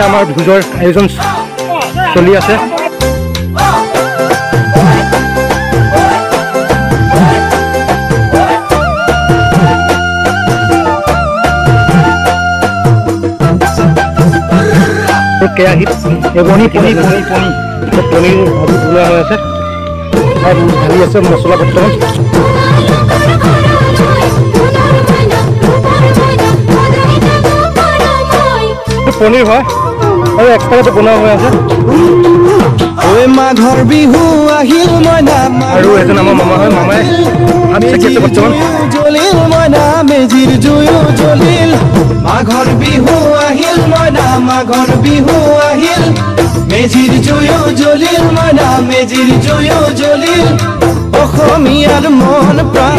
আমাৰ ভোজৰ আয়োজন চলি আছে। কেৰাহীত পনীৰ ভাজি বনোৱা হৈ আছে ঢালি আছে মছলা বৰ্তমান। পনীৰ হয় আৰু এক্সট্ৰাকে বনোৱা হৈ আছে। মাঘৰ বিহু আহিল মইনা আৰু এজন আমাৰ মামা হয়, মামাই ভাত চাকি আছে বৰ্তমান। জ্বলিল মইনা মেজিৰ জুয়ো জ্বলিল। মাঘৰ বিহু আহিল মইনা মাঘৰ বিহু আহিল। মেজিৰ জুয়ো জ্বলিল মইনা মেজিৰ জুয়ো জ্বলিল। অসমীয়াৰ মন প্ৰাণ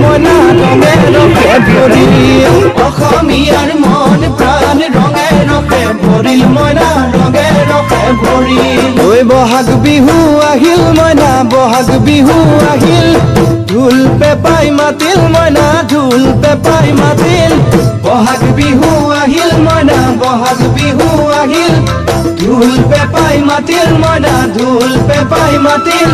মইনা ৰঙে ৰঙে ভৰিল। অসমীয়াৰ মন প্ৰাণ ৰঙে ৰঙে ভৰিল মইনা ৰঙে ৰঙে ভৰিল। ঐ বহাগ বিহু আহিল মইনা বহাগ বিহু আহিল। ঢোল পেপাই মাতিল মইনা ঢোল পেপাই মাতিল। বহাগ বিহু আহিল মইনা বহাগ বিহু আহিল। ঢোল পেপাই মাতিল মইনা ঢোল পেপাই মাতিল।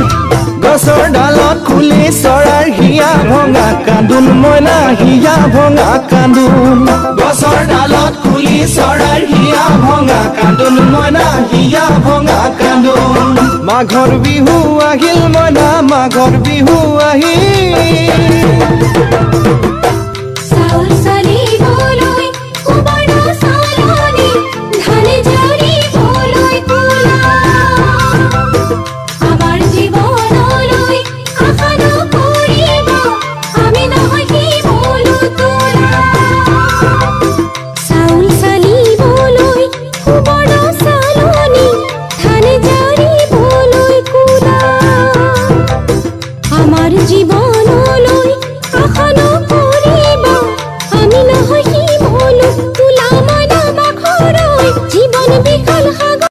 গছৰ ডালত খুলি চৰাৰ হিয়া ভঙা কান্দোন মইনা হিয়া ভঙা কান্দোন। গছৰ ডালত খুলি চৰাৰ হিয়া ভঙা কান্দোন মইনা হিয়া ভঙা কান্দোন। মাঘৰ বিহু আহিল মইনা মাঘৰ বিহু আহিল। জীবন